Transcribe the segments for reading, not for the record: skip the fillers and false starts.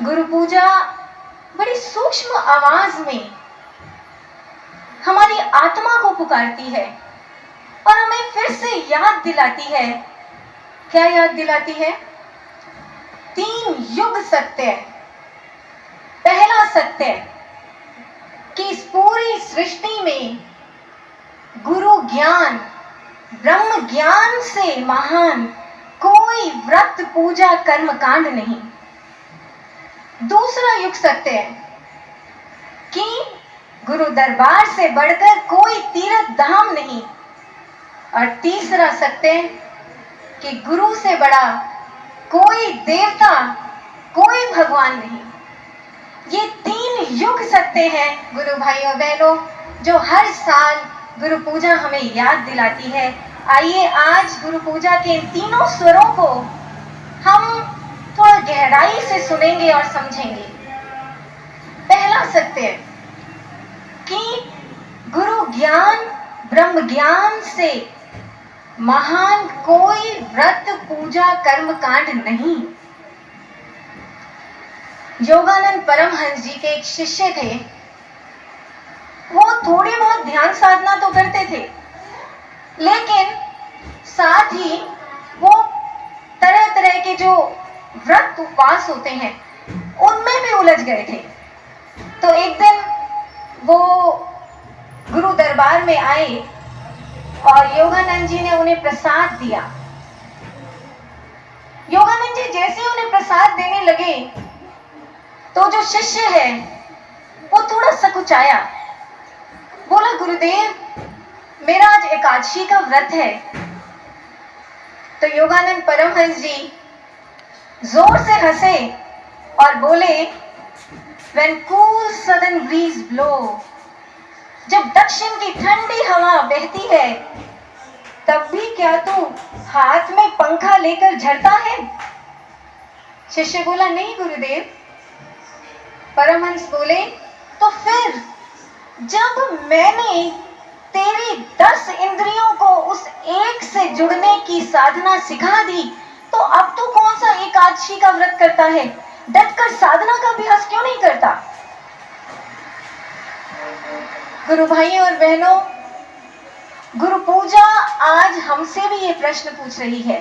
गुरु पूजा बड़ी सूक्ष्म आवाज में हमारी आत्मा को पुकारती है और हमें फिर से याद दिलाती है। क्या याद दिलाती है? 3 युग सत्य। पहला सत्य कि इस पूरी सृष्टि में गुरु ज्ञान, ब्रह्म ज्ञान से महान कोई व्रत, पूजा, कर्म कांड नहीं। दूसरा युग सत्य है कि गुरु दरबार से बढ़कर कोई तीर्थ धाम नहीं। और तीसरा सत्य कि गुरु से बड़ा कोई देवता, कोई भगवान नहीं। ये 3 युग सत्य हैं गुरु भाइयों बहनों, जो हर साल गुरु पूजा हमें याद दिलाती है। आइए आज गुरु पूजा के इन तीनों स्वरों को हम थोड़ा गहराई से सुनेंगे और समझेंगे। पहला सत्य कि गुरु ज्ञान, ब्रह्म ज्ञान से महान कोई व्रत, पूजा, कर्म कांड नहीं। योगानंद परमहंस जी के एक शिष्य थे। वो थोड़ी बहुत ध्यान साधना तो करते थे, लेकिन साथ ही वो तरह तरह के जो व्रत, उपवास होते हैं उनमें भी उलझ गए थे। तो एक दिन वो गुरु दरबार में आए और योगानंद जी ने उन्हें प्रसाद दिया। योगानंद जी जैसे उन्हें प्रसाद देने लगे तो जो शिष्य है वो थोड़ा सकुचाया। बोला, गुरुदेव मेरा आज एकादशी का व्रत है। तो योगानंद परमहंस जी जोर से हंसे और बोले, When cool southern breeze blow, जब दक्षिण की ठंडी हवा बहती है तब भी क्या तू हाथ में पंखा लेकर झरता है? शिष्य बोला, नहीं गुरुदेव। परमहंस बोले, तो फिर जब मैंने तेरी 10 इंद्रियों को उस एक से जुड़ने की साधना सिखा दी, तो अब तू कौन सा एकादशी का व्रत करता है? डटकर साधना का अभ्यास क्यों नहीं करता? गुरु भाइयों और बहनों, गुरु पूजा आज हमसे भी ये प्रश्न पूछ रही है।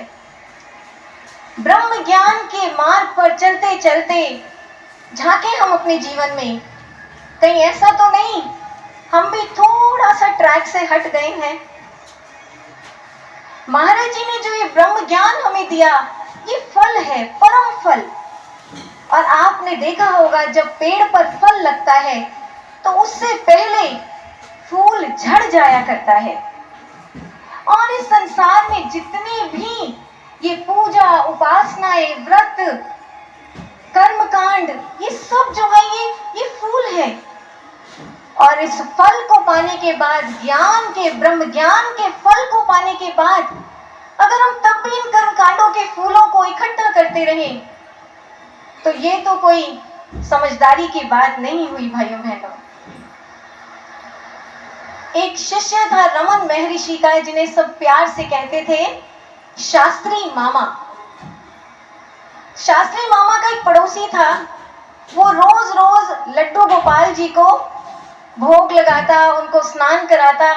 ब्रह्म ज्ञान के मार्ग पर चलते चलते झांके हम अपने जीवन में, कहीं ऐसा तो नहीं हम भी थोड़ा सा ट्रैक से हट गए हैं? महाराज जी ने जो ये ब्रह्म ज्ञान हमें दिया, ये फल है, परम फल। और आपने देखा होगा जब पेड़ पर फल लगता है तो उससे पहले फूल झड़ जाया करता है। और इस संसार में जितने भी ये पूजा, उपासनाएं, व्रत, कर्मकांड, ये सब जो है ये फूल है। और इस फल को पाने के बाद, ज्ञान के, ब्रह्म ज्ञान के फल को पाने के बाद, अगर हम तब भी इन कर्मकांडों के फूलों को इकट्ठा करते रहे तो ये तो कोई समझदारी की बात नहीं हुई भाइयों बहनों। एक शिष्य था रमन महर्षि का, जिन्हें सब प्यार से कहते थे शास्त्री मामा। शास्त्री मामा का एक पड़ोसी था। वो रोज रोज लड्डू गोपाल जी को भोग लगाता, उनको स्नान कराता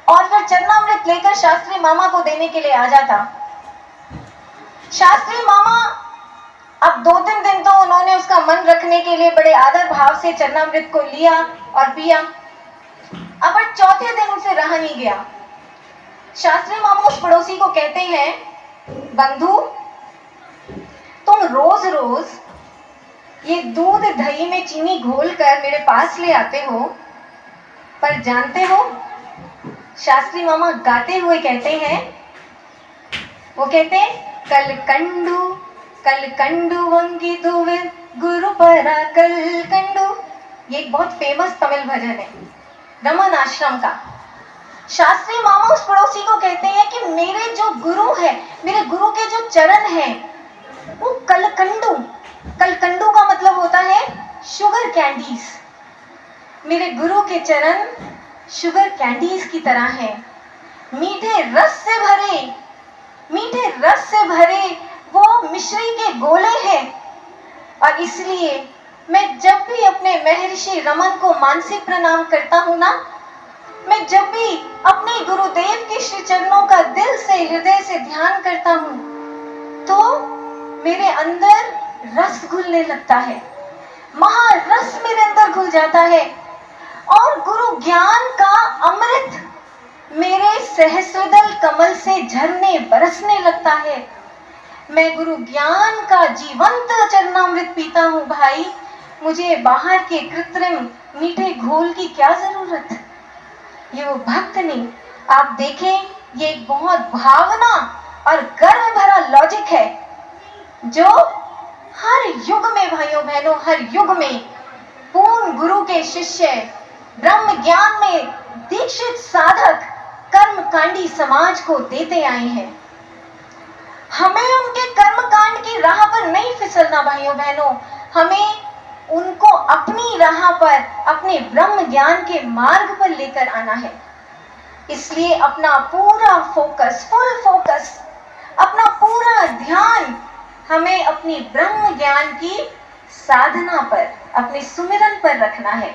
और फिर चरणामृत लेकर शास्त्री मामा को देने के लिए आ जाता। शास्त्री मामा अब 2-3 दिन तो उन्होंने उसका मन रखने के लिए बड़े आदर भाव से चरणामृत को लिया और पिया। अब 4थे दिन उनसे रहा नहीं गया। शास्त्री मामा उस पड़ोसी को कहते हैं, बंधु तुम रोज रोज ये दूध दही में चीनी घोल कर मेरे पास ले आते हो, पर जानते हो? शास्त्री मामा गाते हुए कहते हैं, वो कहते हैं, कल कंडू वंगी दुवे गुरु परा कल कंडू। ये एक बहुत फेमस तमिल भजन है रमन आश्रम का। शास्त्री मामा उस पड़ोसी को कहते हैं कि मेरे जो गुरु है, मेरे गुरु के जो चरण हैं वो कलकंडू का मतलब होता है शुगर कैंडीज। मेरे गुरु के चरण शुगर कैंडीज की तरह हैं, मीठे रस से भरे वो मिश्री के गोले हैं। और इसलिए मैं जब भी अपने महर्षि रमन को मानसिक प्रणाम करता हूँ ना, मैं जब भी अपने गुरुदेव के श्री चरणों का दिल से हृदय से ध्यान करता हूँ, तो मेरे अंदर रस घुलने लगता है, महारस मेरे अंदर घुल जाता है और गुरु ज्ञान का अमृत मेरे सहस्रदल कमल से झरने बरसने लगता है। मैं गुरु ज्ञान का जीवंत चरणामृत पीता हूँ भाई, मुझे बाहर के कृत्रिम मीठे घोल की क्या जरूरत। ये वो भक्त नहीं, आप देखें, ये एक बहुत भावना और गर्व भरा लॉजिक है जो हर युग में भाइयों बहनों, हर युग में पूर्ण गुरु के शिष्य, ब्रह्म ज्ञान में दीक्षित साधक कर्मकांडी समाज को देते आए हैं। हमें उनके कर्मकांड की राह पर नहीं फिसलना भाइयों बहनों, हमें उनको अपनी राह पर, अपने ब्रह्म ज्ञान के मार्ग पर लेकर आना है। इसलिए अपना पूरा फोकस, फुल फोकस, अपना पूरा ध्यान हमें अपनी ब्रह्म ज्ञान की साधना पर, अपने सुमिरन पर रखना है।